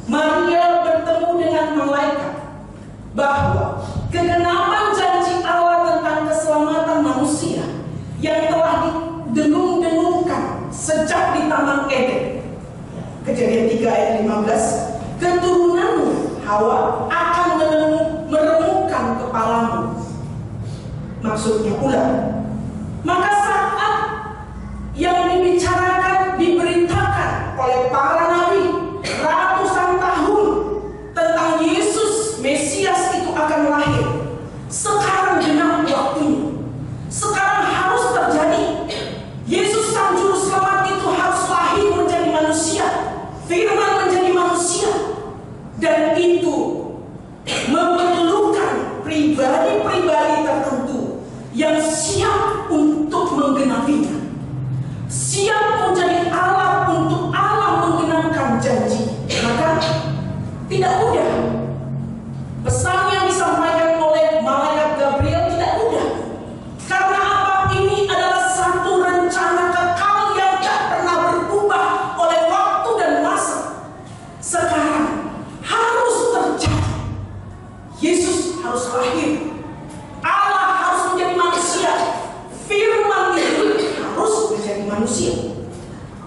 Maria bertemu dengan malaikat bahwa kegenapan janji Allah tentang keselamatan manusia yang telah didengung-dengungkan sejak di Taman Eden. Kejadian 3 ayat 15, keturunanmu Hawa akan meremukkan kepalamu. Maksudnya ular. Maka saat yang dibicarakan, diberitakan oleh para nabi ratusan tahun tentang Yesus Mesias itu akan lahir, sekarang genap waktunya. Sekarang harus terjadi. Yesus Sang Juru Selamat itu harus lahir menjadi manusia, firman menjadi manusia, dan itu memerlukan pribadi-pribadi tertentu yang siap untuk menggenapinya, siap menjadi alat untuk Allah menggenapkan janji. Maka tidak mudah. Pesan yang disampaikan oleh malaikat Gabriel tidak mudah. Karena apa? Ini adalah satu rencana kekal yang tak pernah berubah oleh waktu dan masa. Sekarang harus terjadi. Yesus harus lahir. Allah harus menjadi manusia. Firman itu harus menjadi manusia.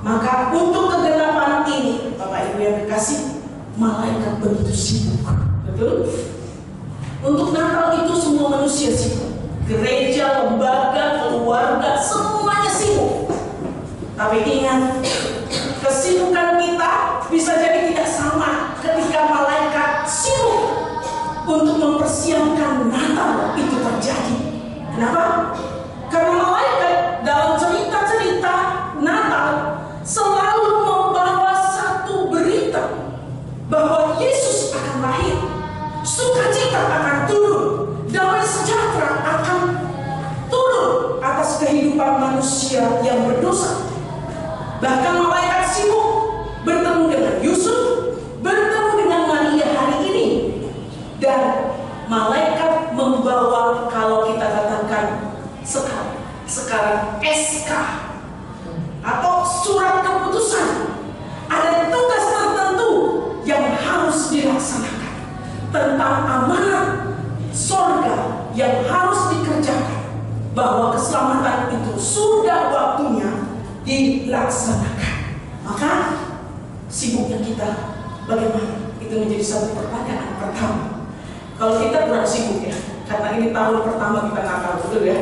Maka untuk kegenapan ini, Bapak Ibu yang dikasih, malaikat begitu sibuk. Betul? Untuk Natal itu semua manusia sibuk. Gereja, lembaga, keluarga, semuanya sibuk. Tapi ingat, kesibukan kita bisa jadi tidak sama ketika malaikat sibuk untuk mempersiapkan Natal itu terjadi. Kenapa? Karena malaikat dalam cerita-cerita Natal selalu membawa satu berita bahwa Yesus akan lahir, sukacita akan turun, damai sejahtera akan turun atas kehidupan manusia yang berdosa. Bahkan malaikat sibuk bertemu dengan Yusuf, bertemu dengan Maria hari ini, dan malaikat membawa, kalau kita katakan sekarang SK atau surat keputusan. Ada tugas tertentu yang harus dilaksanakan tentang amanat sorga yang harus dikerjakan, bahwa keselamatan itu sudah waktunya dilaksanakan. Maka sibuknya kita bagaimana? Itu menjadi satu pertanyaan pertama. Kalau kita kurang sibuk ya, karena ini tahun pertama kita Natal, betul ya?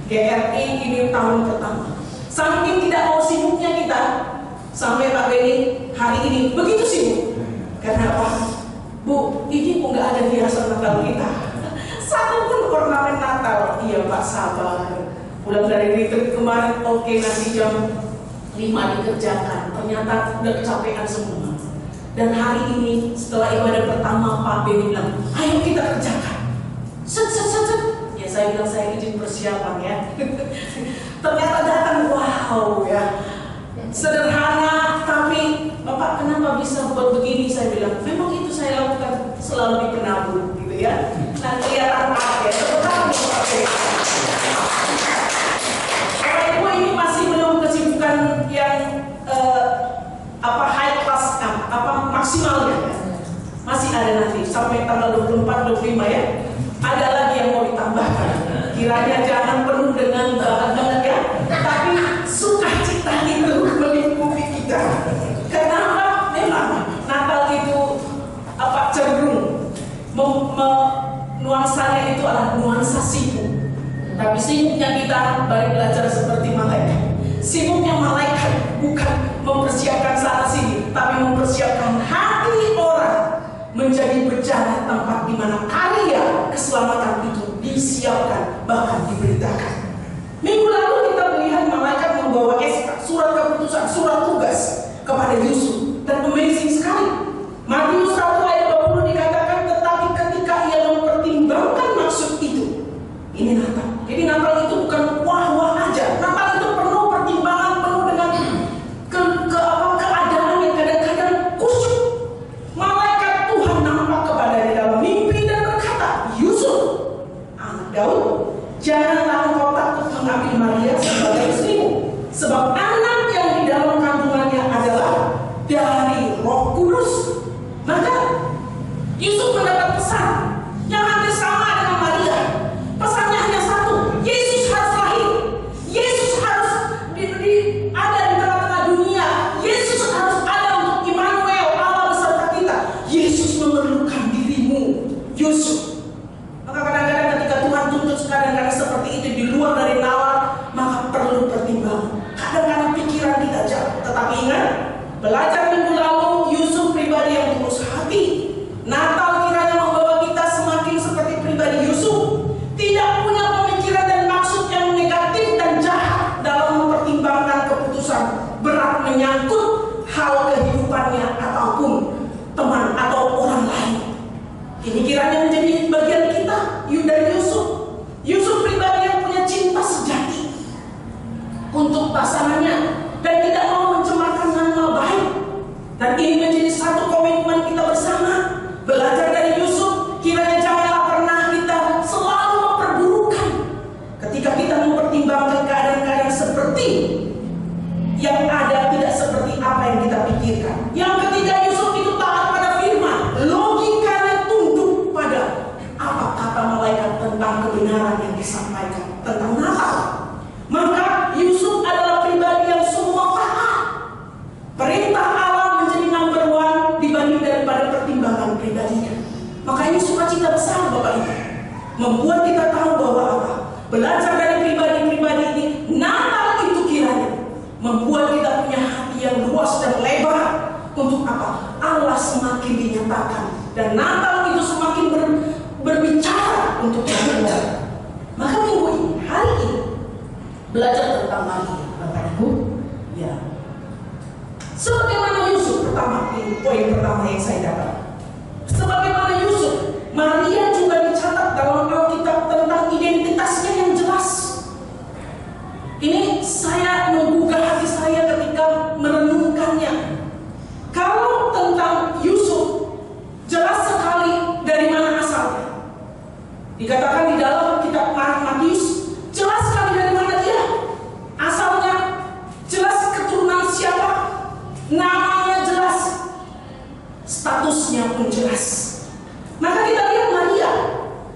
GRI ini tahun pertama. Saking tidak mau sibuknya kita, sampai Pak Beni hari ini begitu sibuk. Karena apa? Bu, ini kok nggak ada hiasan Natal kita. Satu pun ornamen Natal. Iya Pak, sabar. Pulang dari retreat kemarin, oke, nanti jam 5 dikerjakan. Ternyata udah kecapean semua. Dan hari ini setelah ibadah pertama, Pak Beni bilang, ayo kita kerjakan. Set. Ya saya bilang, saya izin persiapan ya. Ternyata datang, wow ya. Sederhana, tapi Bapak kenapa bisa buat begini? Saya bilang, memang itu saya lakukan selalu di penabur gitu ya. Nah kelihatan apa ya, Bapak Ibu ini masih belum kesibukan yang high class, maksimalnya ya. Masih ada nanti sampai tanggal 24-25 ya. Ada lagi yang mau ditambahkan. Kiranya jangan penuh dengan banget ya, tapi sukacita itu meliputi kita. Karena memang Natal itu cenderung nuansanya itu adalah nuansa sibuk. Tapi sibuknya kita baru belajar seperti malaikat. Sibuknya malaikat bukan mempersiapkan sana sini, tapi mempersiapkan hati orang menjadi berjalan tempat di mana karya keselamatan itu disiapkan, bahkan diberitakan. Minggu lalu kita melihat malaikat membawa SK, surat keputusan, surat tugas kepada Yusuf, dan amazing sekali. Matius 1 ayat 20 dikatakan, tetapi ketika ia mempertimbangkan maksud itu, ini Natal. Jadi Natal itu bukan wah-wah aja. Natal itu penuh pertimbangan, penuh dengan Belajar minggu lalu, Yusuf pribadi yang tulus hati. Natal kiranya membawa kita semakin seperti pribadi Yusuf, tidak punya pemikiran dan maksud yang negatif dan jahat dalam mempertimbangkan keputusan berat menyangkut hal kehidupannya ataupun teman atau orang lain. Ini kiranya menjadi bagian kita dari Yusuf. Yusuf pribadi yang punya cinta sejati untuk pasangannya dan tidak mau mencemarkan nama baik. Dan ini menjadi satu komitmen kita bersama. Belajar dari Yusuf, kiranya janganlah pernah kita selalu memperburukan ketika kita mempertimbangkan keadaan-keadaan seperti yang ada tidak seperti apa yang kita pikirkan. Yang ketiga, Yusuf itu taat pada firman. Logikanya tunduk pada apa kata malaikat tentang kebenaran yang disampaikan tentang Natal. Maka Yusuf adalah pribadi yang semua taat. Perintah Allah menjadi number one dibanding daripada pertimbangan pribadinya. Maka ini sukacita besar Bapak Ibu, membuat kita tahu bahwa apa? Belajar dari pribadi-pribadi ini, Natal itu kiranya membuat kita punya hati yang luas dan lebar. Untuk apa? Allah semakin dinyatakan dan Natal itu semakin berbicara untuk kita. Maka minggu ini, hari ini, belajar tentang Maria, Bapak Ibu. Ya. Sebagaimana Yusuf pertama, ini poin pertama yang saya dapat. Sebagaimana Yusuf, Maria juga dicatat dalam Alkitab tentang identitasnya yang jelas. Ini saya menggugah hati saya ketika merenungkannya. Kalau tentang Yusuf, jelas sekali dari mana asalnya. Dikatakan di dalam kitab Matius, jelas sekali dari mana dia asalnya, jelas keturunan siapa, namanya jelas, statusnya pun jelas. Maka kita lihat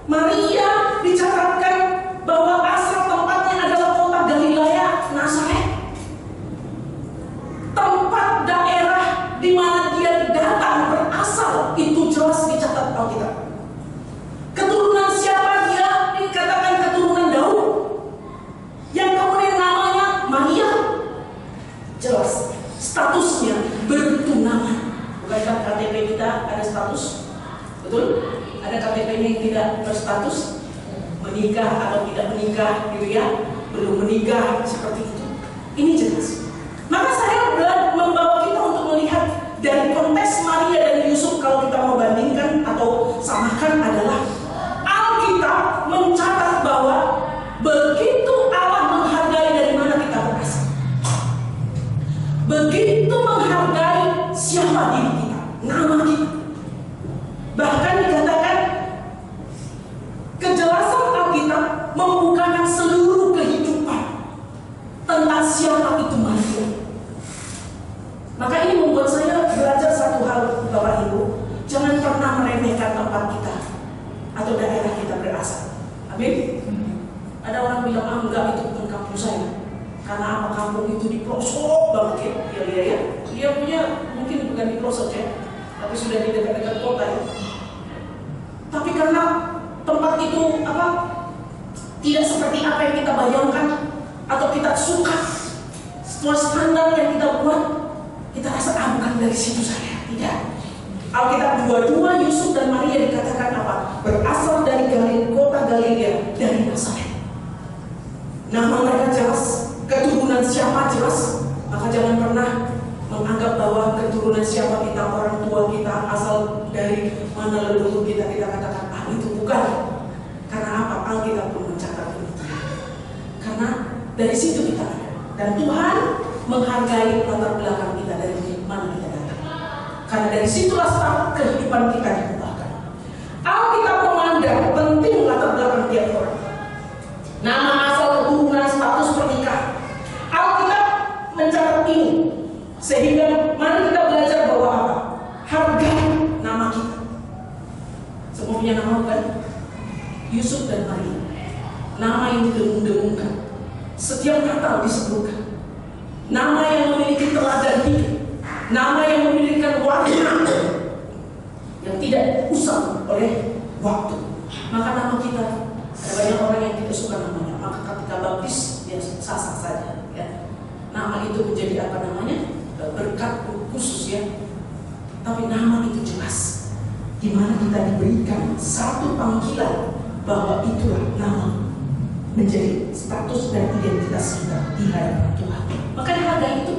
Maria dicatatkan bahwa asal tempatnya adalah kota Galilea, Nazaret. Tempat daerah di mana dia datang berasal itu jelas dicatat Alkitab. Keturunan siapa dia? Dikatakan keturunan Daud. Yang kemudian namanya Maria. Jelas statusnya bertunangan. Bukankah KTP kita ada status? Betul? Ada KTP-nya yang tidak berstatus menikah atau tidak menikah gitu ya, belum menikah seperti itu. Ini jelas. Maka saya membawa kita untuk melihat dari konteks Maria dan Yusuf. Kalau kita mau bandingkan atau samakan adalah Alkitab mencatat bahwa begitu Allah menghargai dari mana kita berasal, begitu menghargai siapa diri kita, nama kita. Bahkan dikatakan kejelasan Alkitab membukakan seluruh kehidupan tentang siapa itu Maria. Maka ini membuat saya belajar satu hal, Bapak Ibu, jangan pernah meremehkan tempat kita atau daerah kita berasal. Amin. Ada orang bilang, enggak, itu bukan kampung saya. Karena apa? Kampung itu di pelosok banget ya. Dia punya mungkin bukan di pelosok ya, tapi sudah di dekat-dekat kota ya. Tapi karena tempat itu apa? Tidak seperti apa yang kita bayangkan atau kita suka, sesuai standar yang kita buat, kita rasa bukan dari situ saya. Tidak. Alkitab dua-dua Yusuf dan Maria dikatakan apa? Berasal dari kota Galilea, dari Nazaret. Nama mereka jelas, keturunan siapa jelas. Maka jangan pernah menganggap bahwa keturunan siapa kita, orang tua kita, asal dari mana leluhur kita katakan itu bukan. Karena apa? Alkitab pun mencatat itu. Karena dari situ kita ada. Dan Tuhan menghargai latar belakang kita dari mana kita datang. Karena dari situlah start kehidupan kita diubahkan. Alkitab memandang penting latar belakang tiap orang. Nama, asal, keturunan, status pernikahan. Alkitab mencatat ini. Sehingga mari kita belajar bahwa apa? Hargai nama kita. Semua punya nama bukan? Yusuf dan Maria. Nama yang didengung-dengungkan. Setiap Natal disebutkan. Nama yang memiliki teladan hidup. Nama yang memiliki warna yang tidak usang oleh waktu. Maka nama kita, ada banyak orang yang tidak suka namanya. Maka ketika baptis dia sah-sah saja ya. Nama itu menjadi apa namanya? Berkat khusus ya. Tapi nama itu jelas, di mana kita diberikan satu panggilan bahwa itulah nama menjadi status dan identitas kita di hadapan Tuhan. Makanya hargai itu.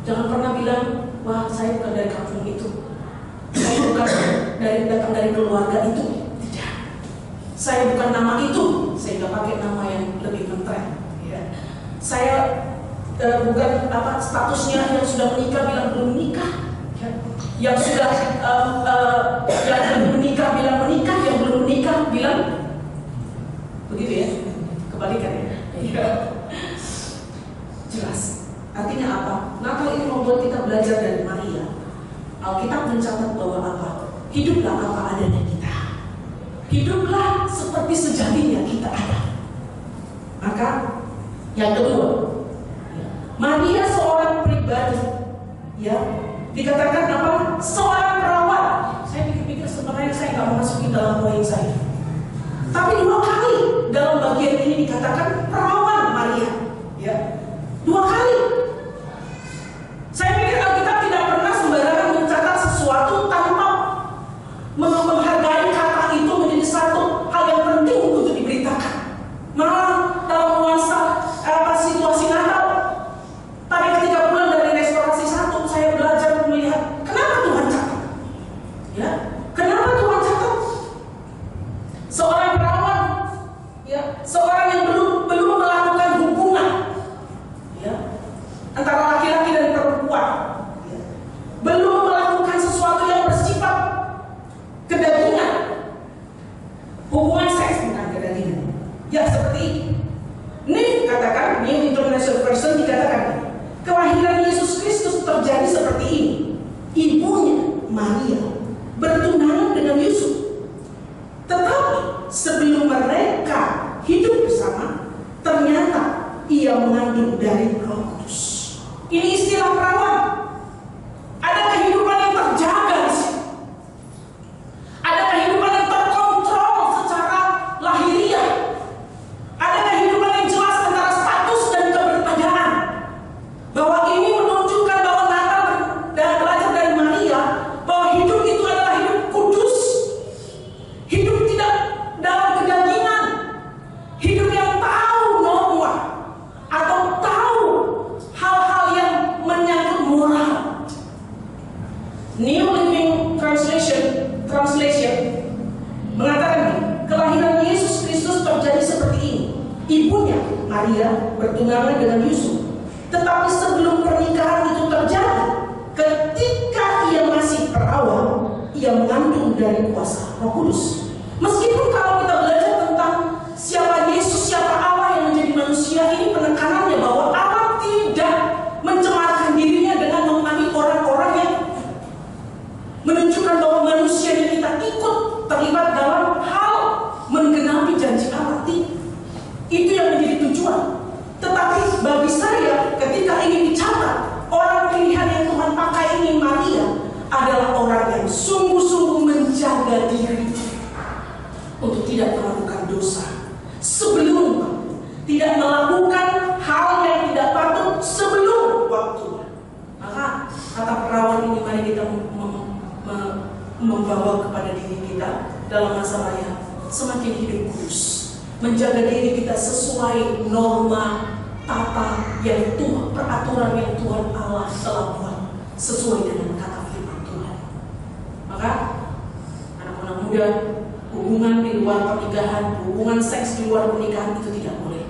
Jangan pernah bilang, wah saya bukan dari kampung itu, saya bukan datang dari keluarga itu. Tidak. Saya bukan nama itu, sehingga pakai nama yang lebih ngetren. Ya. Saya bukan statusnya yang sudah menikah bilang belum menikah. Ya. Yang sudah yang belum menikah bilang menikah, yang belum menikah bilang begitu ya. Kebalikan ya. Jelas. Artinya apa? Natal ini membuat kita belajar dari Maria. Alkitab mencatat bahwa apa? Hiduplah apa adanya kita. Hiduplah seperti sejatinya kita ada. Maka yang kedua, Maria seorang pribadi, ya, dikatakan apa? Seorang perawat. Saya pikir-pikir sebenarnya saya nggak mau masukin dalam poin saya. Tapi 2 kali dalam bagian ini dikatakan perawan Maria, ya, 2 kali. Saya pikir Alkitab tidak pernah sembarangan mencatat sesuatu tanpa menghargai kata itu menjadi satu hal yang penting untuk diberitakan. Malah dalam nuansa situasi Natal, tadi ketika pulang dari restorasi 1, saya belajar melihat kenapa Tuhan catat, ya, kenapa Tuhan catat seorang perawat, ya, seorang yang belum melakukan hubungan, ya, antara laki-laki dan perempuan, ya, belum melakukan sesuatu yang bersifat kedagingan, hubungan seks bukan kedagingan, ya, seperti ini katakan, New International Version dikatakan kelahiran Yesus Kristus terjadi seperti ini. Ibunya Maria bertunangan dengan Yusuf, tetapi sebelum mereka hidup bersama, ternyata ia mengandung dari Roh Kudus. Ini istilah perawan. Ada kehidupan yang terjaga di sini. Ada kehidupan yang terkontrol secara lahiriah. Ada kehidupan yang jelas antara status dan keberadaan. Bahwa ini menunjukkan bahwa Natal dan belajar dari Maria bahwa hidup itu adalah hidup kudus. Hidup tidak dalam kedagingan. Hidup yang tahu norma atau tahu hal-hal yang menyangkut moral. New Living Translation mengatakan kelahiran Yesus Kristus terjadi seperti ini. Ibunya Maria bertunangan dengan Yusuf, tetapi sebelum pernikahan itu terjadi, ketika ia masih perawan, ia mengandung dari kuasa Roh Kudus. Meskipun kalau kita belajar tentang siapa Yesus, siapa Allah yang menjadi manusia, ini penekanannya bahwa Allah tidak mencemarkan dirinya dengan memahami orang-orang yang menunjukkan bahwa manusia yang kita ikut terlibat dalam hal menggenapi janji Allah. Itu yang menjadi tujuan. Tetapi bagi saya, ketika ini dicatat, orang pilihan yang Tuhan pakai ini Maria adalah orang yang sungguh-sungguh menjaga diri untuk tidak melakukan dosa sebelum, tidak melakukan hal yang tidak patut sebelum waktunya. Maka kata perawan ini mari kita membawa kepada diri kita dalam masa raya semakin hidup kudus, menjaga diri kita sesuai norma tata yang Tuhan, peraturan yang Tuhan Allah telah buat sesuai dengan kata firman Tuhan. Maka anak-anak muda, hubungan di luar pernikahan, hubungan seks di luar pernikahan itu tidak boleh.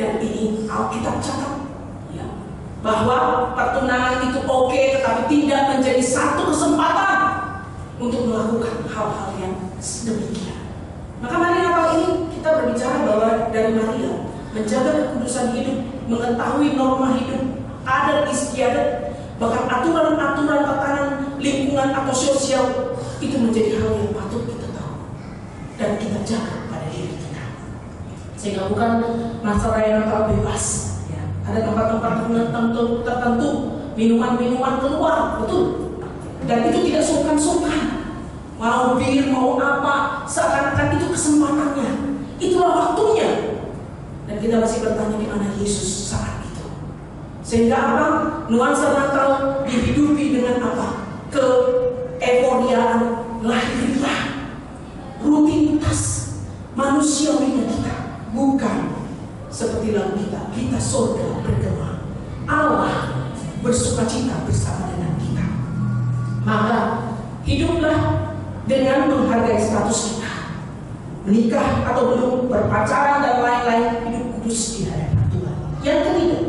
Dan ini Alkitab catat, ya, bahwa pertunangan itu oke, tetapi tidak menjadi satu kesempatan untuk melakukan hal-hal yang demikian. Maka mari Natal ini kita berbicara bahwa dari Maria menjaga kekudusan hidup, mengetahui norma hidup, adat istiadat, bahkan aturan-aturan tatanan lingkungan atau sosial itu menjadi hal yang patut kita tahu dan kita jaga pada diri kita. Sehingga bukan masa raya Natal bebas, ya. Ada tempat-tempat tertentu, minuman-minuman keluar, betul. Dan itu tidak sungkan-sungkan. Mau bir, mau apa, seakan-akan itu kesempatannya. Itulah waktunya. Dan kita masih bertanya di mana Yesus saat itu. Sehingga apa? Nuansa Natal dihidupi dengan apa? Keeuforiaan lahirlah rutinitas manusiawinya kita, bukan seperti lagu kita surga bergema, Allah bersukacita bersama dengan kita. Maka hiduplah dengan menghargai status kita, menikah atau belum, berpacaran dan lain-lain, hidup kudus di hadapan Tuhan. Yang ketiga,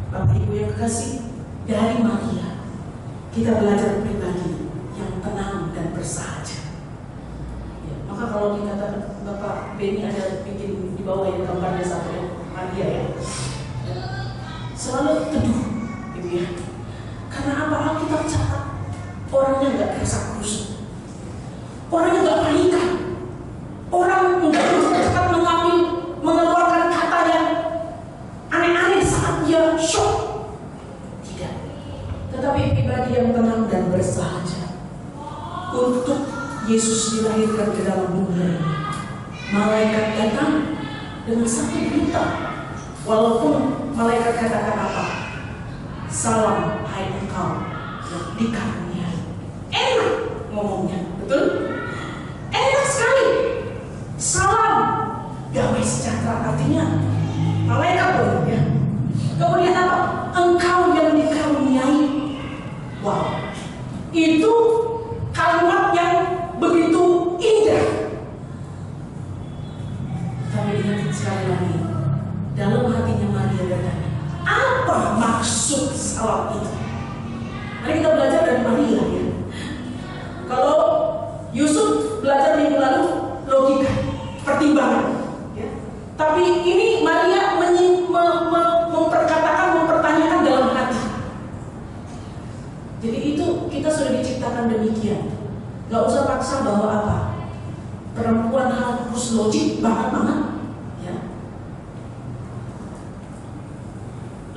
Bapak Ibu yang kekasih, dari Maria kita belajar pribadi yang tenang dan bersahaja. Ya, maka kalau dikatakan Bapak Beni ada bikin di bawah yang gambarnya satu ya, Maria ya, selalu teduh, gitu ya. Karena apa? Alkitab catat orangnya nggak kerasa kusut, orangnya nggak panikan, orang nggak cepat mengeluarkan kata yang aneh-aneh saat dia shock. Tidak, tetapi pribadi yang tenang dan bersahaja. Untuk Yesus dilahirkan ke dalam dunia ini, malaikat datang dengan satu berita. Walaupun malaikat katakan apa? Salam hai engkau yang dikaruniai. Enak ngomongnya, betul? Enak sekali. Salam damai sejahtera, artinya malaikat loh ya. Kemudian apa? Engkau yang dikaruniai. Wow, itu kalimat yang begitu indah. Tapi ingat sekali lagi, dalam hatinya Maria bertanya, apa maksud salam itu? Mari kita belajar dari Maria ya. Kalau Yusuf belajar minggu lalu logika, pertimbangan ya. Tapi ini Maria mempertanyakan dalam hati. Jadi itu kita sudah diciptakan demikian. Gak usah paksa bahwa apa, perempuan harus logik banget ya.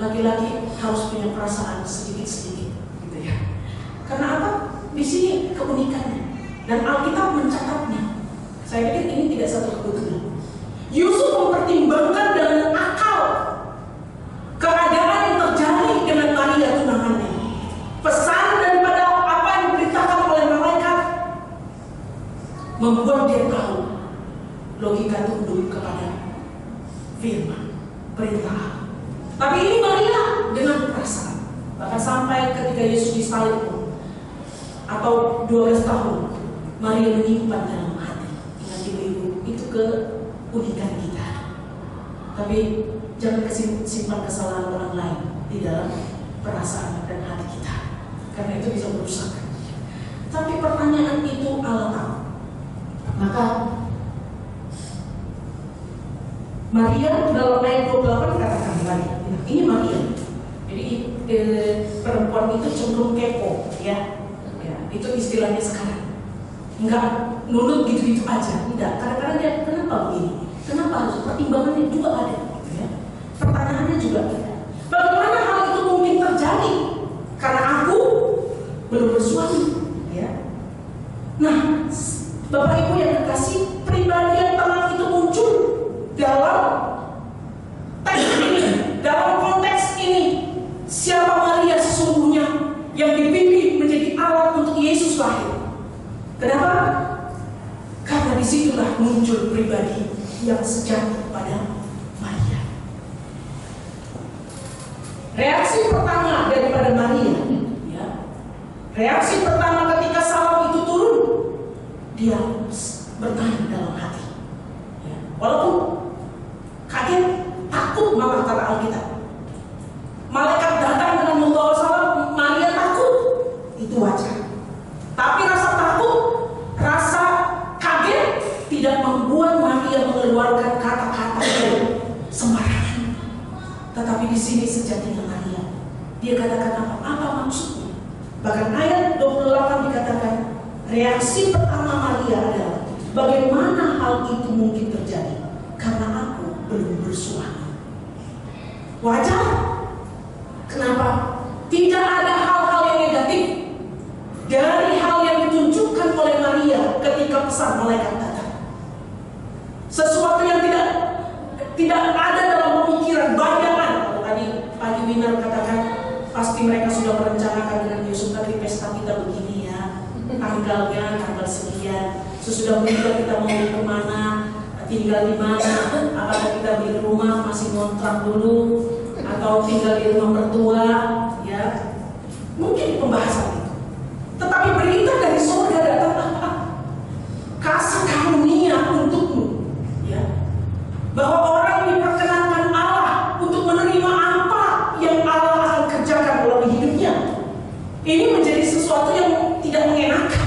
Laki-laki harus punya perasaan sedikit-sedikit gitu ya. Karena apa? Di sini keunikannya dan Alkitab mencatatnya. Saya pikir ini tidak satu kebetulan. Yusuf mempertimbangkan dengan akal keadaan yang terjadi dengan Maria tunangannya. Pesan daripada apa yang diberitakan oleh malaikat membuat dia tahu logika tunduk kepada firman perintah. Tapi ini Maria dengan perasaan. Bahkan sampai ketika Yesus disalib atau 12 tahun, Maria menyimpan dalam hati. Ingat ibu-ibu, itu keunikan kita. Tapi jangan simpan kesalahan orang lain di dalam perasaan dan hati kita, karena itu bisa merusak. Tapi pertanyaan itu Allah tahu. Maka Maria dalam ayat 28 dikatakan Maria. Ini Maria. Jadi perempuan itu cenderung kepo, ya. Itu istilahnya sekarang. Enggak nurut gitu-gitu aja. Enggak. Kadang-kadang dia kenapa begini? Kenapa harus? Pertimbangannya juga ada. Gitu ya. Pertanyaannya juga ada. Bagaimana hal itu mungkin terjadi? Karena aku belum bersuami. Ya. Nah, Bapak Ibu yang kekasih, pribadi yang tenang itu muncul dalam teks ini, dalam konteks ini. Siapa Maria sesungguhnya yang dipilih menjadi alat untuk Yesus lahir? Kenapa? Karena disitulah muncul pribadi yang sejati pada Maria. Reaksi pertama daripada Maria, ya. Reaksi pertama ketika salam itu turun, dia bertanya dalam hati. Ya. Walaupun kaget, takut malah kata Alkitab. Malaikat datang dengan membawa salam, Maria takut, itu wajar. Tapi rasa takut, rasa kaget tidak membuat Maria mengeluarkan kata-kata sembarangan. Tetapi di sini sejatinya Maria, dia katakan apa? Apa maksudnya? Bahkan ayat 28 dikatakan, reaksi pertama Maria adalah, bagaimana hal itu mungkin terjadi? Karena aku belum bersuami. Wajar. Kenapa? Tidak ada hal-hal yang negatif dari hal yang ditunjukkan oleh Maria ketika pesan malaikat datang. Sesuatu yang tidak ada dalam pemikiran, bayangan. Tadi Pak Winar kata sudah merencanakan dengan Yusuf tadi pesta kita begini ya, tanggalnya tanggal sekian. Sesudah menikah kita mau kemana, tinggal di mana, apakah kita beli rumah masih ngontrak dulu atau tinggal di rumah mertua, ya mungkin pembahasan itu. Tetapi berita dari surga datang apa? Kasih karunia untukmu, ya, bahwa orang yang diperkenankan Allah untuk menerima apa yang Allah akan kerjakan dalam hidupnya. Ini menjadi sesuatu yang tidak mengenakan.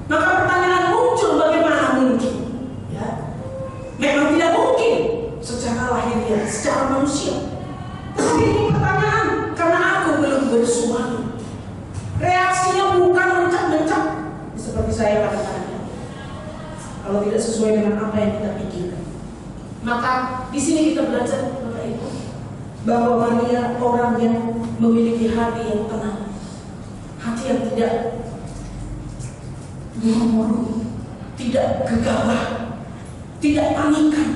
Maka pertanyaan muncul, bagaimana mungkin? Ya, memang tidak mungkin secara lahiriah, secara manusia. Tapi ini pertanyaan karena aku belum bersuami. Reaksinya bukan mencak-mencak seperti saya katakan. Kalau tidak sesuai dengan apa yang kita pikirkan. Maka di sini kita belajar Bapak Ibu bahwa Maria orang yang memiliki hati yang tenang, hati yang tidak buru-buru, tidak gegabah, tidak panikan,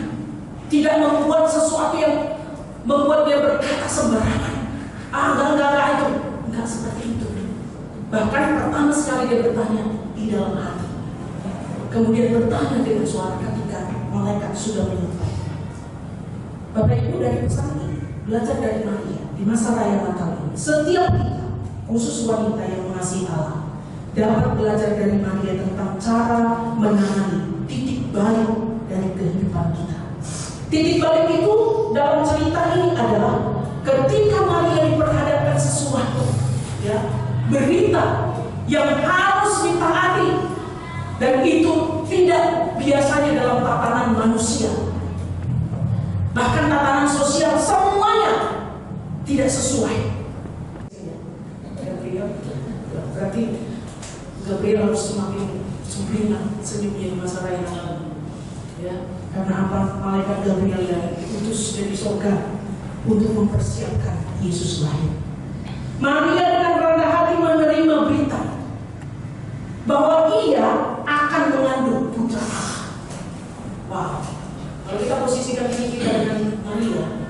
tidak membuat sesuatu yang membuat dia berkata sembarangan. Enggak itu, enggak seperti itu. Bahkan pertama sekali dia bertanya di dalam hati, kemudian bertanya dengan suara ketika malaikat sudah menyampai. Bapak Ibu, dari pesan ini belajar dari Maria di masa raya Natal ini. Setiap kita, khusus wanita yang mengasihi Allah, dapat belajar dari Maria tentang cara menangani titik balik dari kehidupan kita. Titik balik itu dalam cerita ini adalah ketika Maria diperhadapkan sesuatu, ya, berita yang harus ditaati, dan itu tidak biasanya dalam tatanan manusia, bahkan tatanan sosial, semuanya tidak sesuai. Berarti Gabriel harus semakin sumringah senyumnya di masa raya Natal, ya, karena apa? Malaikat Gabriel yang diutus dari surga untuk mempersiapkan Yesus lahir. Maria dengan rendah hati menerima berita bahwa ia akan mengandung putra Allah. Wow, kalau kita posisikan diri kita dengan Maria,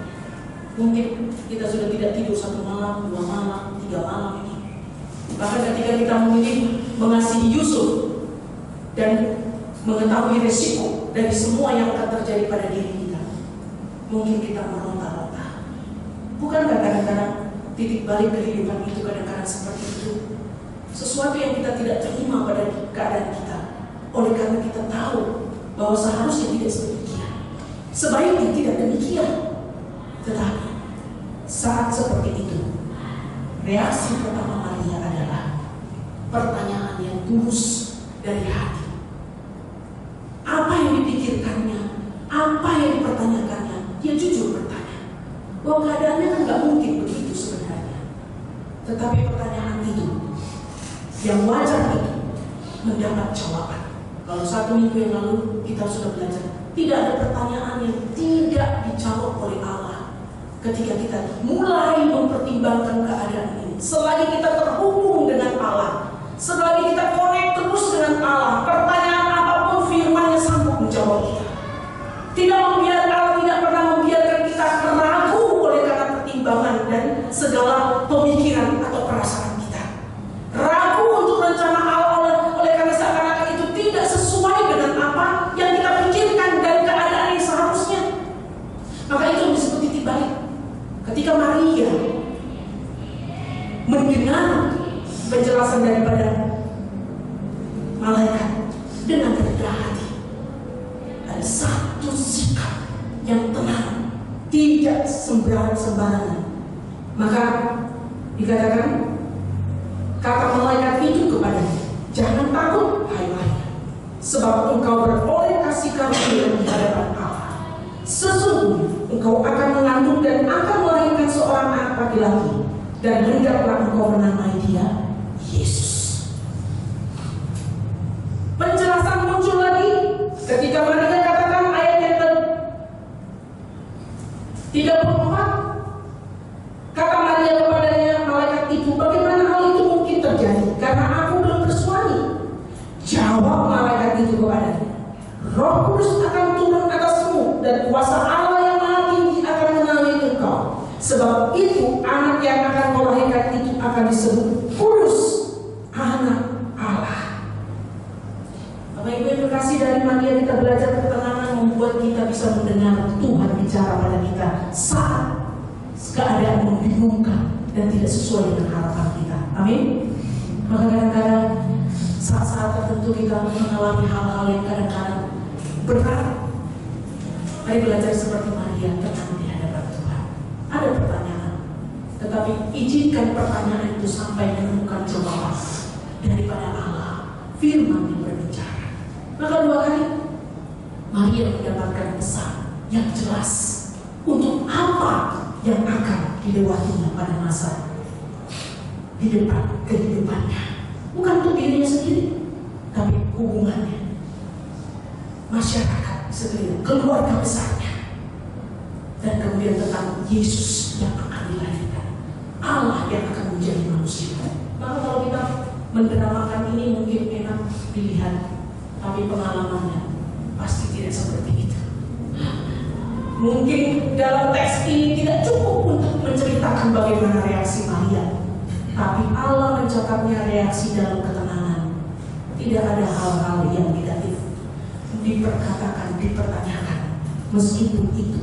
mungkin kita sudah tidak tidur 1 malam, 2 malam, 3 malam ini. Bahkan ketika kita memilih mengasihi Yusuf dan mengetahui resiko dari semua yang akan terjadi pada diri kita, mungkin kita meronta-ronta. Bukankah kadang-kadang titik balik kehidupan itu kadang-kadang seperti itu? Sesuatu yang kita tidak terima pada keadaan kita, oleh karena kita tahu bahwa seharusnya tidak demikian, sebaiknya tidak demikian. Tetapi saat seperti itu, reaksi pertama Maria adalah pertanyaan yang tulus dari hati. Apa yang dipikirkannya, apa yang dipertanyakannya, dia jujur bertanya. Bahwa keadaannya kan gak mungkin begitu sebenarnya. Tetapi pertanyaan itu, yang wajar itu, mendapat jawaban. Kalau 1 minggu yang lalu kita sudah belajar, tidak ada pertanyaan yang tidak dijawab oleh Allah. Ketika kita mulai mempertimbangkan keadaan ini, selagi kita terhubung dengan Allah, selagi kita connect terus dengan Allah, pertanyaan apapun firman-Nya sanggup menjawab kita. Tidak membiarkan Allah, tidak pernah membiarkan kita ragu oleh karena pertimbangan dan segala pemikiran atau perasaan kita. Ragu untuk rencana Allah oleh karena seakan-akan itu tidak sesuai dengan apa yang kita pikirkan dan keadaan yang seharusnya. Maka itu disebut titik balik. Ketika Maria mendengar penjelasan daripada malaikat dengan rendah hati, ada satu sikap yang tenang, tidak sembarangan. Maka dikatakan, kata malaikat itu kepadanya, jangan takut, hai Maria, sebab engkau beroleh kasih karunia di hadapan Allah. Sesungguhnya engkau akan mengandung dan akan melahirkan seorang anak laki-laki, dan hendaklah engkau menamai dia Yesus. Penjelasan muncul lagi ketika Maria katakan ayat yang ke-34. Kata Maria kepadanya, malaikat itu, bagaimana hal itu mungkin terjadi? Karena aku belum bersuami. Jawab malaikat itu kepadanya, Roh Kudus akan turun atasmu dan kuasa Allah yang Maha Tinggi akan menaungi engkau. Sebab itu anak yang akan kau lahirkan itu akan disebut disebut kudus, anak Allah. Bapak Ibu yang terkasih, dari Maria kita belajar ketenangan membuat kita bisa mendengar Tuhan bicara pada kita saat keadaan membingungkan dan tidak sesuai dengan harapan kita. Amin. Maka kadang-kadang saat-saat tertentu kita mengalami hal-hal yang kadang-kadang berat. Mari belajar seperti Maria, tenang di hadapan Tuhan. Ada pertanyaan, tetapi izinkan pertanyaan itu sampai menemukan jawaban daripada Allah, firman yang berbicara. Maka dua kali Maria mendapatkan pesan yang jelas untuk apa yang akan dilewatinya pada masa di depan kehidupannya. Bukan untuk dirinya sendiri, tapi hubungannya, masyarakat sekeliling, keluarga besarnya, dan kemudian tentang Yesus yang akan dilahirkan, Allah yang akan menjadi manusia. Maka kalau kita mendramakan ini mungkin enak dilihat, tapi pengalamannya pasti tidak seperti itu. Mungkin dalam teks ini tidak cukup untuk menceritakan bagaimana reaksi Maria, tapi Allah mencatatnya reaksi dalam ketenangan. Tidak ada hal-hal yang negatif diperkatakan, dipertanyakan, meskipun itu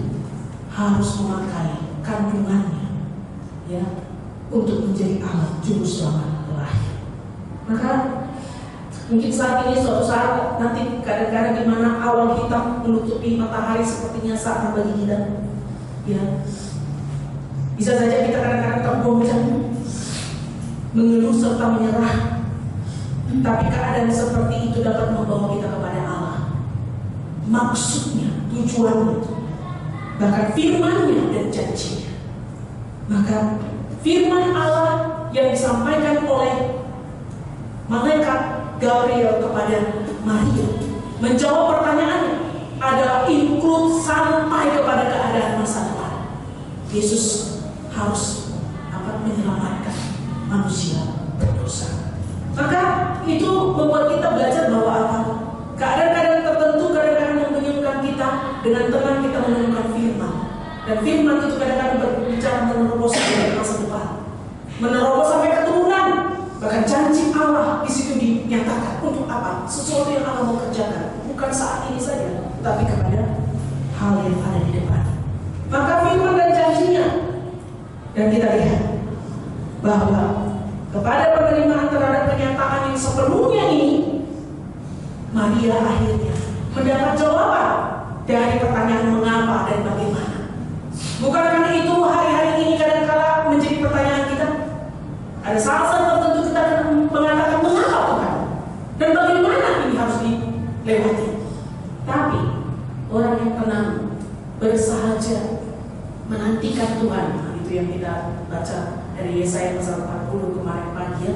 harus memakai kandungannya, ya, untuk menjadi alat juru selamat lahir. Maka mungkin saat ini suatu saat nanti kadang-kadang di mana awal hitam menutupi matahari sepertinya saat bagi kita, ya, bisa saja kita kadang-kadang tergoncang, mengeluh serta menyerah. Tapi keadaan seperti itu dapat membawa kita kepada Allah, maksudnya, tujuannya, bahkan firman-Nya dan janjinya. Maka firman Allah yang disampaikan oleh malaikat Gabriel kepada Maria menjawab pertanyaannya adalah include sampai kepada keadaan masa depan. Yesus harus menyelamatkan manusia berdosa. Maka itu membuat kita belajar bahwa keadaan-keadaan tertentu kadang-kadang membingungkan kita, dengan tenang kita menemukan firman. Dan firman itu kadang-kadang berbicara menerobos sampai masa depan, menerobos sampai keturunan. Bahkan janji Allah di situ dinyatakan untuk apa? Sesuatu yang Allah mau kerjakan, bukan saat ini saja, tapi kepada hal yang ada di depan. Maka firman dan janjinya, dan kita lihat bahwa kepada penerimaan terhadap kenyataan yang sepenuhnya ini, Maria akhirnya mendapat jawaban dari pertanyaan mengapa dan bagaimana. Bukankah itu hari-hari ini kadang-kala menjadi pertanyaan kita? Ada saat-saat tertentu kita mengatakan mengapa Tuhan dan bagaimana ini harus dilewati. Tapi orang yang tenang, bersahaja, menantikan Tuhan, itu yang kita baca dari Yesaya pasal 40 kemarin pagi,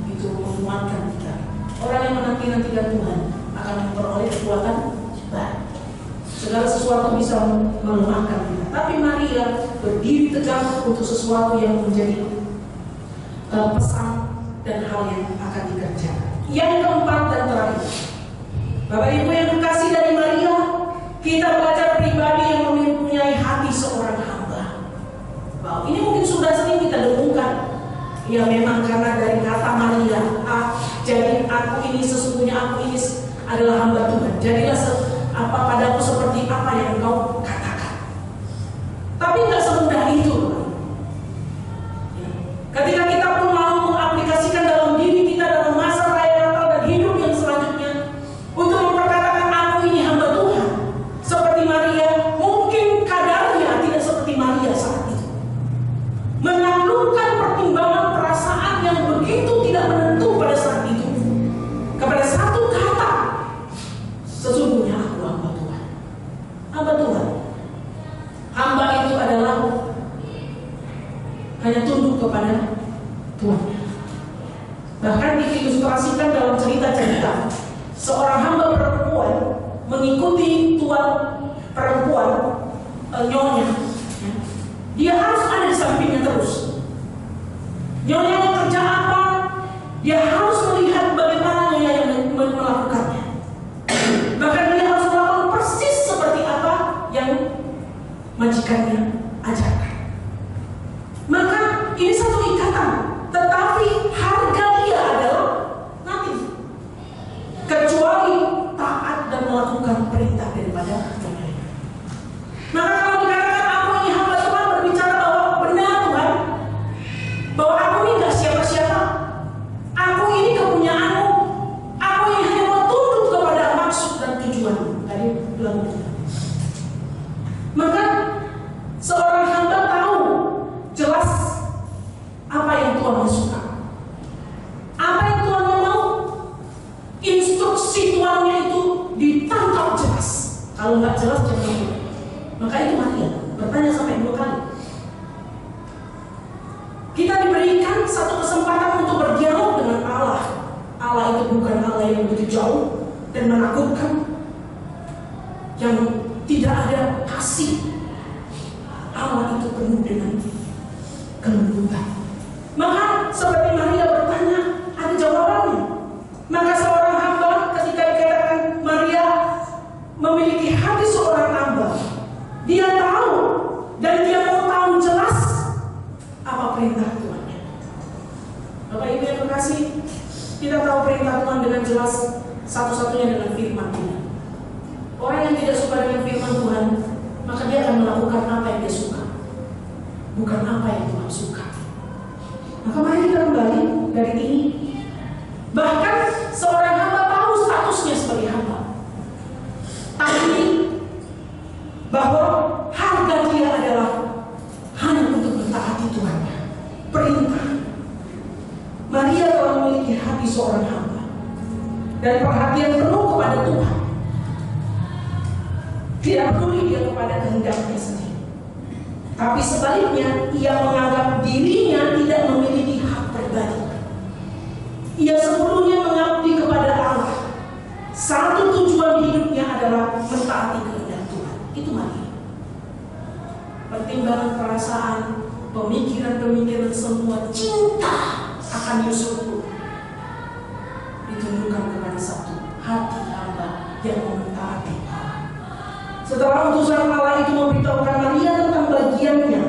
itu menguatkan kita. Orang yang menanti-nantikan Tuhan akan memperoleh kekuatan baru. Segala sesuatu bisa melemahkan kita, tapi Maria berdiri tegak untuk sesuatu yang menjadi pesan dan hal yang akan dikerjakan. Yang keempat dan terakhir, Bapak Ibu yang kekasih dari Maria, kita belajar pribadi yang mempunyai hati seorang hamba. Wow, ini mungkin sudah sering kita dengungkan. Ya memang karena dari kata Maria, jadi aku ini sesungguhnya aku ini adalah hamba Tuhan. Jadilah padaku seperti apa yang engkau katakan. Tapi nggak semudah itu. Ya. Ketika kita pun mau mengaplikasikan dalam diri kita dalam masa raya Natal dan hidup yang selanjutnya untuk memperkatakan aku ini hamba Tuhan, seperti Maria, mungkin kadarnya tidak seperti Maria saat itu. Menaklukkan pertimbangan perasaan yang begitu tidak menentu pada saat itu kepada satu kata, sesungguhnya aku hamba Tuhan. Hamba Tuhan. Hamba itu adalah hanya tunduk kepada Tuhan. Bahkan diilustrasikan dalam cerita-cerita seorang hamba perempuan mengikuti tuan perempuan, nyonya. Dia harus ada di sampingnya terus. Nyonyanya kerja apa, dia harus melihat bagaimana nyonya yang melakukannya. Bahkan dia harus melakukan persis seperti apa yang majikannya ajarkan. Maka ini satu ikatan, tetapi dan menakutkan, yang tidak ada kasih. Allah itu penuh dengan kelembutan. Maka seperti Maria bertanya, ada jawabannya. Maka seorang hamba, ketika dikatakan Maria memiliki hati seorang hamba, dia tahu dan dia mau tahu jelas apa perintah Tuhannya. Bapak Ibu yang terkasih, kita tahu perintah Tuhan dengan jelas, satu-satunya dengan firman Tuhan. Orang yang tidak suka dengan firman Tuhan, maka dia akan melakukan apa yang dia suka, bukan apa yang Tuhan suka. Maka mari kita kembali dari ini. Bahkan seorang hamba tahu statusnya sebagai hamba, tapi bahwa harga dia adalah hanya untuk mentaati Tuhannya, perintah. Maria telah memiliki hati seorang hamba dan perhatian penuh kepada Tuhan. Tidak peduli dia kepada kehendaknya sendiri, tapi sebaliknya ia menganggap dirinya tidak memiliki hak pribadi. Ia sepenuhnya mengabdi kepada Allah. Satu tujuan hidupnya adalah mentaati kehendak Tuhan. Itu Maria. Pertimbangan perasaan, pemikiran-pemikiran semua cinta akan Yusuf ditunjukkan kepada satu hati hamba yang mentaati Allah. Setelah utusan Allah itu memberitahukan Maria tentang bagiannya,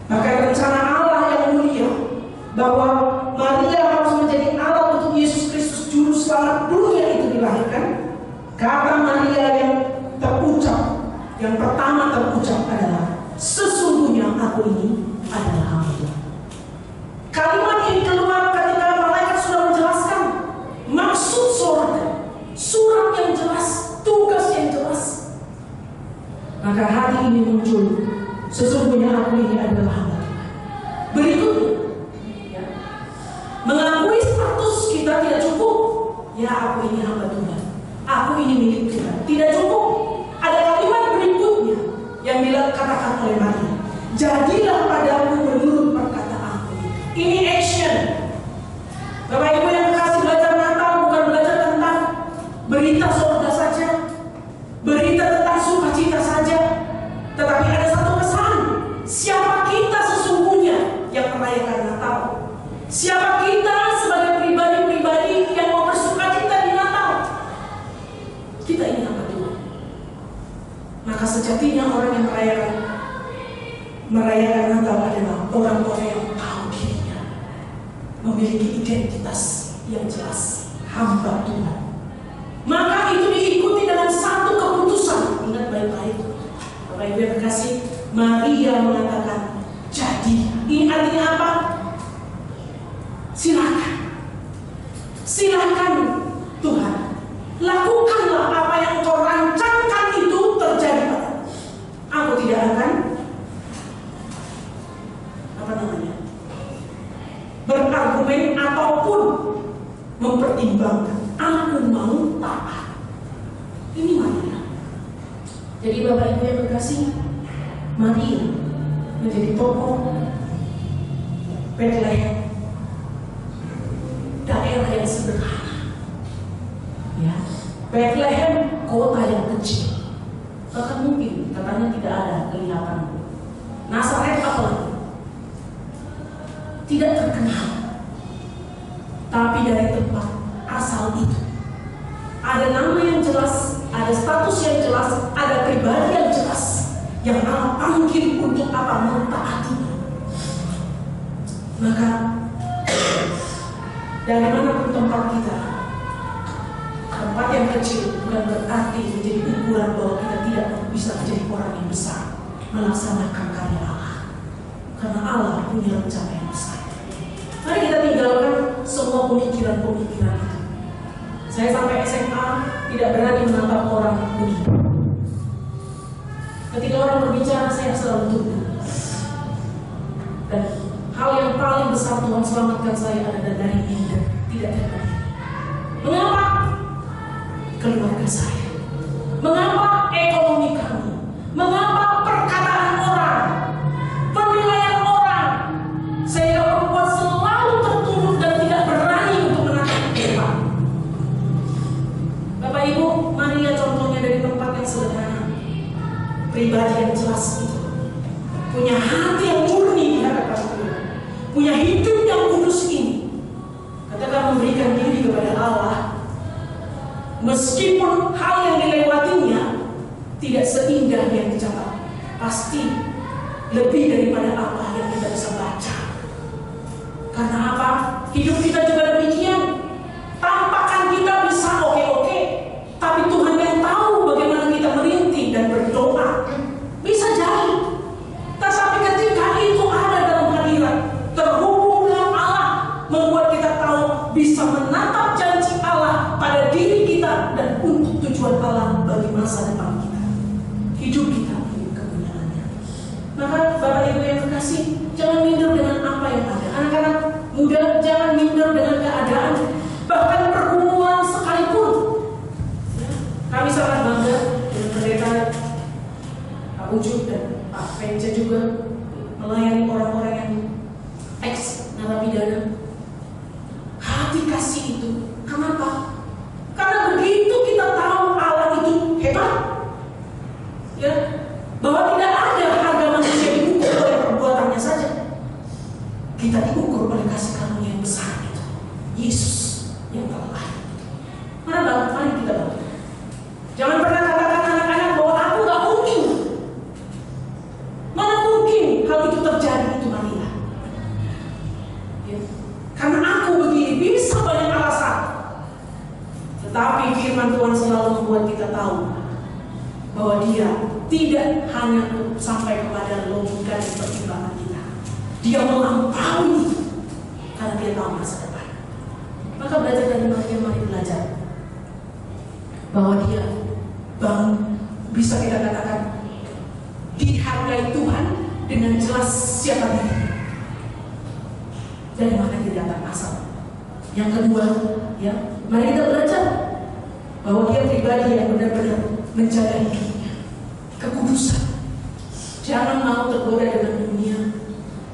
maka rencana Allah yang mulia bahwa Maria harus menjadi alat untuk Yesus Kristus juru selamat dunia itu dilahirkan. Kata Maria yang terucap, yang pertama terucap adalah, sesungguhnya aku ini adalah hamba Tuhan. Kalimat ini keluar ketika malaikat sudah menjelaskan maksud surga, surat yang jelas, tugas yang jelas. Maka hati ini muncul, sesungguhnya aku ini adalah hamba Tuhan. Berikutnya, mengakui status kita tidak cukup. Ya, aku ini hamba Tuhan, aku ini milik Tuhan, tidak cukup. Ada kalimat berikutnya yang dikatakan oleh Maria, jadilah padaku menurut perkataanku. Ini action. Bapak Ibu yang kasih, belajar Natal bukan belajar tentang berita surga saja, berita tentang sukacita saja, tetapi ada satu pesan. Siapa kita sesungguhnya yang merayakan Natal? Siapa kita sebagai pribadi-pribadi yang mau bersukacita di Natal? Kita ini hamba Tuhan. Maka sejatinya orang yang merayakan Natal adalah orang-orang yang tahu dirinya, memiliki identitas yang jelas, hamba Tuhan. Maka itu diikuti dengan satu keputusan. Ingat baik-baik, Bapak Ibu yang terkasih, Maria mengatakan jadi. Ini artinya apa? Silakan, silakan Tuhan, lakukanlah apa yang Engkau rancangkan itu terjadi padaku. Aku tidak akan berargumen ataupun mempertimbangkan. Aku mau taat. Ini Maria. Jadi Bapak Ibu yang terkasih, Maria menjadi tokoh Bethlehem, daerah yang sederhana, ya. Bethlehem kota yang kecil, bahkan mungkin katanya tidak ada kelihatan. Nazaret apalagi tidak terkenal, tapi dari tempat asal itu ada nama yang jelas, ada status yang jelas, ada pribadi yang jelas yang Allah panggil untuk apa? Mentaatinya. Maka dari manapun tempat kita, tempat yang kecil bukan berarti menjadi ukuran bahwa kita tidak bisa menjadi orang yang besar melaksanakan karya Allah, karena Allah punya rencana yang besar. Mari kita tinggalkan semua pemikiran-pemikiran itu. Saya sampai SMA tidak berani menatap orang begitu. Ketika orang berbicara, saya selalu tunduk. Dan hal yang paling besar Tuhan selamatkan saya adalah dari hidup tidak terjadi. Mengapa? Keluarga saya. Mengapa ekonomi kami? Mengapa perkataan orang? Penilaian orang? Saya membuat selalu tertunduk dan tidak berani untuk menatap depan. memberikan diri kepada Allah, meskipun hal yang dilewatinya tidak seindah yang dicatat, pasti lebih daripada apa yang kita bisa baca. Karena apa? Hidup kita juga demikian. Tampakan kita bisa oke-oke, tapi Tuhan yang tahu bagaimana kita merintih dan berdoa. Bisa jadi. Tetapi ketika itu ada dalam hadirat, terhubung dengan Allah, membuat kita tahu bisa menatap janji Allah pada diri kita dan untuk tujuan Allah bagi masa depan kita. Hidup kita hidup kebenarannya. Maka Bapak Ibu yang terkasih, jangan minder dengan apa yang ada. Anak-anak muda, jangan minder dengan keadaan, bahkan pergumulan sekalipun. Kami sangat bangga dengan pendeta Pak Ujuk dan Pak Penca juga melayani orang-orang yang ex-narapidana. Hati kasih itu, kenapa? Karena begitu kita tahu Allah itu hebat, ya, bahwa tidak ada harga manusia diukur oleh perbuatannya saja. Kita diukur oleh kasih karunia yang besar itu, Yesus yang telah lahir. Mana bang? Mari kita bangun. Jangan pernah katakan anak-anak bahwa aku gak mungkin. Mana mungkin hal itu terjadi, itu marilah. Ya. Karena aku begini, bisa banyak alasan. Tetapi firman Tuhan selalu membuat kita tahu bahwa Dia tidak hanya sampai kepada logika dan pertimbangan kita. Dia melampaui karena Dia tahu masa depan. Maka belajar dari Maria, mari belajar bahwa Dia bisa kita katakan dihargai Tuhan dengan jelas siapa Dia, dari mana Dia datang asal. Yang kedua, ya, mari kita belajar bahwa Dia pribadi yang benar-benar menjaga hidupnya, kekudusan. Jangan mau tergoda dengan dunia,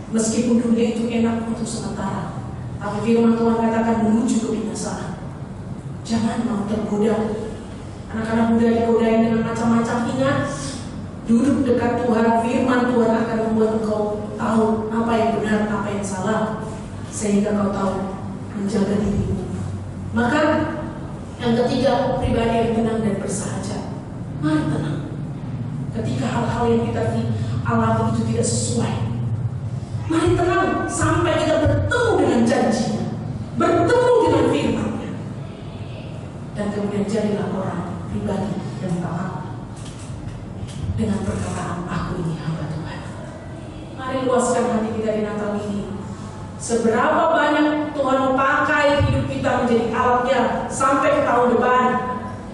meskipun dunia itu enak untuk sementara, tapi firman Tuhan katakan menuju kebinasaan. Jangan mau tergoda. Anak-anak muda digodain dengan macam-macam. Ingat, duduk dekat Tuhan, firman Tuhan akan membuat engkau tahu apa yang benar, apa yang salah, sehingga kau tahu menjaga dirimu. Maka yang ketiga, pribadi yang tenang dan bersahaja. Mari tenang. Ketika hal-hal yang kita alami itu tidak sesuai, mari tenang sampai kita bertemu dengan janjinya, bertemu dengan firman-Nya, dan kemudian jadilah orang pribadi yang taat dengan perkataan aku ini hamba Tuhan. Mari luaskan hati kita di Natal ini. Seberapa banyak Tuhan pakai hidup kita menjadi alatnya sampai ke tahun depan,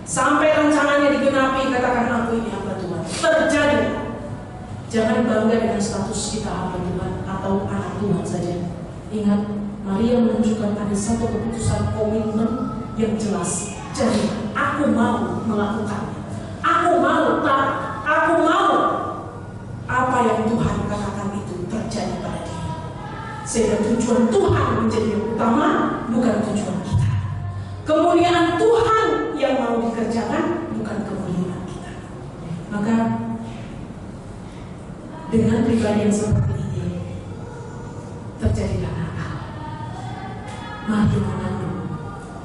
sampai rancangannya digenapi, katakan aku ini hamba Tuhan. Terjadi. Jangan bangga dengan status kita hamba Tuhan atau anak Tuhan saja. Ingat, Maria menunjukkan ada satu keputusan komitmen yang jelas. Jadi aku mau melakukannya. Aku mau apa yang Tuhan katakan itu terjadi pada dia. Sehingga tujuan Tuhan menjadi yang utama, bukan tujuan kita. Kemuliaan Tuhan yang mau dikerjakan, bukan kemuliaan kita. Maka dengan pribadi yang seperti ini terjadilah Natal. Mari mengandung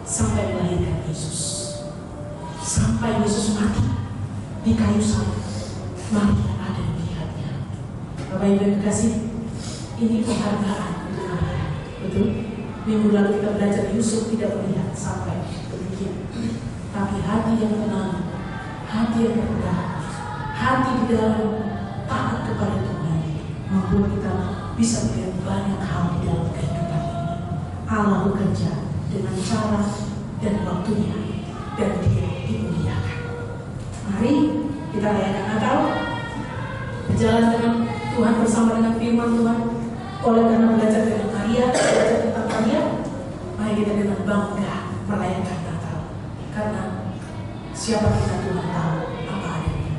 sampai melahirkan Yesus, sampai Yesus mati di kayu salib. Mari ada di pihaknya. Bapak Ibu yang kasih, ini penghargaan untuk Maria. Betul? Minggu lalu kita belajar Yusuf tidak melihat sampai demikian, tapi hati yang tenang, hati yang rendah, hati di dalam taat kepada Tuhan membuat kita bisa melihat banyak hal di dalam kehidupan ini. Allah bekerja dengan cara dan waktunya, dan Dia dimuliakan. Mari kita rayakan Natal, berjalan dengan Tuhan bersama dengan firman Tuhan. Oleh karena belajar dengan Maria, belajar tentang Maria, mari kita dengan bangga merayakan Natal. Karena siapa kita Tuhan tahu apa adanya.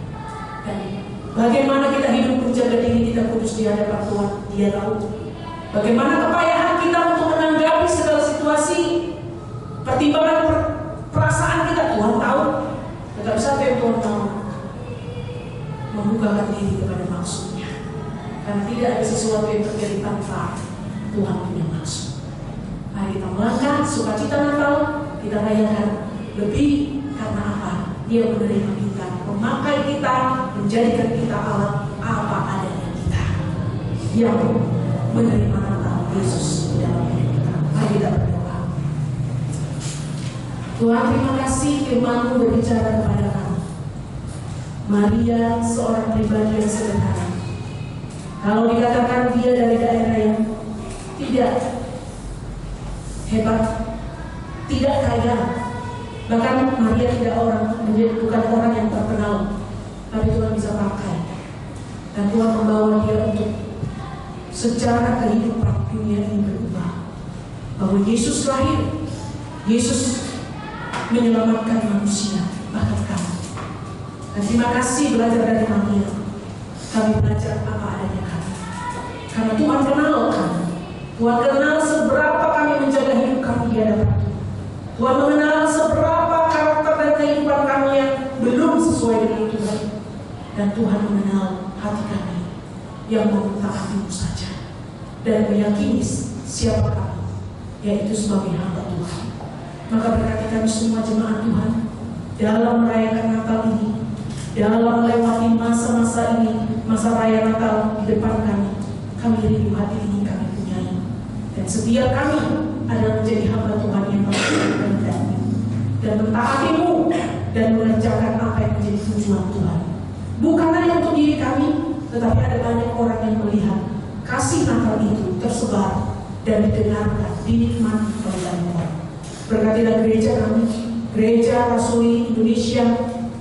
Dan bagaimana kita hidup menjaga diri kita kudus di hadapan Tuhan, Dia tahu. Bagaimana kepayahan kita untuk menanggapi segala situasi, pertimbangan perasaan kita, Tuhan tahu. Tetapi satu yang Tuhan tahu, membukakan diri kepada maksudnya. Karena tidak ada sesuatu yang terjadi tanpa Tuhan punya maksud. Mari kita melangkah sukacita Natal kita rayakan lebih karena apa? Dia menerima kita, memakai kita, menjadikan kita alat apa adanya kita, yang menerima Natal Yesus di dalam hidup kita. Mari kita berdoa. Tuhan, terima kasih firman-Mu berbicara kepada kami. Maria seorang pribadi yang sederhana. Kalau dikatakan dia dari daerah yang tidak hebat, tidak kaya, bahkan Maria bukan orang yang terkenal, tapi Tuhan bisa pakai. Dan Tuhan membawa dia untuk secara kehidupan dunia ini berubah. Bahwa Yesus lahir, Yesus menyelamatkan manusia, bahkan kami. Dan terima kasih belajar dari Maria. Kami belajar apa adanya kami. Karena Tuhan kenal kami. Tuhan kenal seberapa kami menjaga hidup kami di hadapan Tuhan. Tuhan mengenal seberapa karakter dan kehidupan kami yang belum sesuai dengan Tuhan. Dan Tuhan mengenal hati kami yang mau mentaati-Mu saja dan meyakini siapa kami, yaitu sebagai hamba Tuhan. Maka berkati kami semua jemaat Tuhan dalam merayakan Natal ini, dalam melewati masa-masa ini, masa raya Natal di depan kami. Kami rindu hati ini kami punyai. Dan setiap kami adalah menjadi hamba Tuhan yang melakukan dan mentaati-Mu dan mengerjakan apa yang menjadi tujuan Tuhan. Bukan hanya untuk diri kami, tetapi ada banyak orang yang melihat kasih Natal itu tersebar dan didengarkan, dinikmati oleh banyak orang. Berkatilah gereja kami, Gereja Rasuli Indonesia,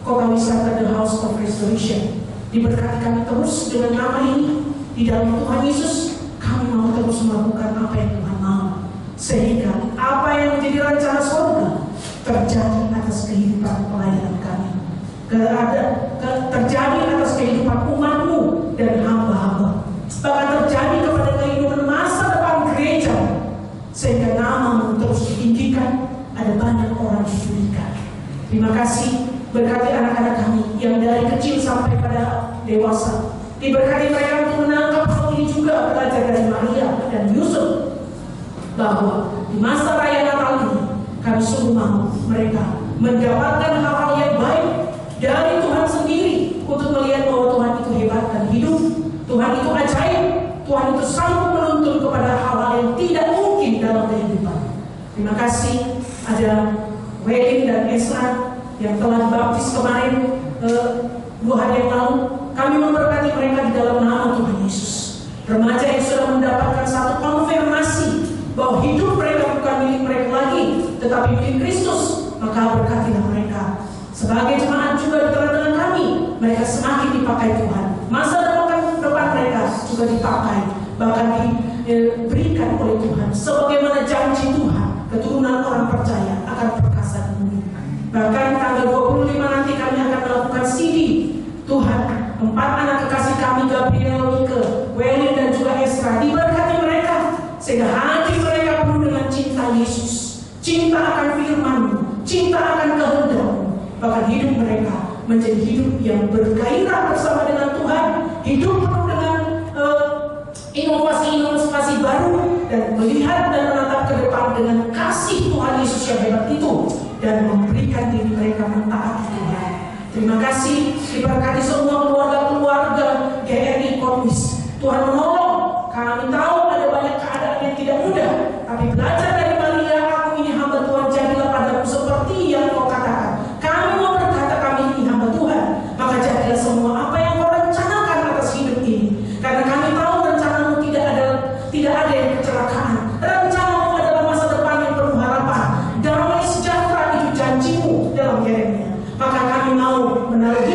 Kota Wisata The House of Restoration. Diberkati kami terus dengan nama ini. Di dalam Tuhan Yesus, kami mau terus melakukan apa yang Tuhan mau, sehingga apa yang menjadi rencana surga terjadi atas kehidupan pelayanan kami, terjadi atas kehidupan umat-Mu dan hamba-hamba, bahkan terjadi kepada kehidupan masa depan gereja, sehingga nama-Mu terus ditinggikan, ada banyak orang diberikan. Terima kasih. Berkati anak-anak kami yang dari kecil sampai pada dewasa. Diberkati mereka untuk menangkap hal ini juga, belajar dari Maria dan Yusuf, bahwa di masa raya Natal ini kami sungguh mau mereka mendapatkan hal-hal yang baik dari Tuhan sendiri, untuk melihat bahwa Tuhan itu hebat dan hidup, Tuhan itu ajaib, Tuhan itu sanggup menuntun kepada hal-hal yang tidak mungkin dalam kehidupan. Terima kasih. Ada Welin dan Esra yang telah dibaptis kemarin 2 hari yang lalu. Kami memberkati mereka di dalam nama Tuhan Yesus. Remaja yang sudah mendapatkan satu konfirmasi bahwa hidup mereka bukan milik mereka lagi, tetapi milik Kristus, maka berkatilah mereka. Sebagai jemaat juga di tengah-tengah kami, mereka semakin dipakai Tuhan. Masa depan mereka juga dipakai, bahkan diberikan oleh Tuhan. Sebagaimana janji Tuhan, keturunan orang percaya akan perkasa di bumi. Bahkan tanggal 25 nanti kami akan melakukan CD Tuhan. 4 anak kekasih kami, Gabriel, Mika, Welin dan juga Esra, diberkati mereka sehingga hati mereka penuh dengan cinta Yesus, cinta akan firman-Mu, cinta akan kehendak-Mu. Bahkan hidup mereka menjadi hidup yang bergairah bersama dengan Tuhan, hidup penuh dengan inovasi-inovasi baru, dan melihat dan menatap ke depan dengan kasih Tuhan Yesus yang hebat itu, dan memberikan diri mereka mentaati Tuhan. Terima kasih. Diberkati semua keluarga-keluarga GRI Kotwis. Tuhan menolong. Kami tahu ada banyak keadaan yang tidak mudah, tapi belajar dari Maria, aku ini hamba Tuhan, jadilah padaku seperti yang Kau katakan. Kami mau berkata kami ini hamba Tuhan, maka jadilah semua apa yang Kau rencanakan atas hidup ini. Karena kami tahu rencana-Mu tidak ada yang kecelakaan. Rencana-Mu adalah masa depan yang penuh harapan. Damai sejahtera itu janji-Mu dalam Yeremia. Maka kami mau menaruh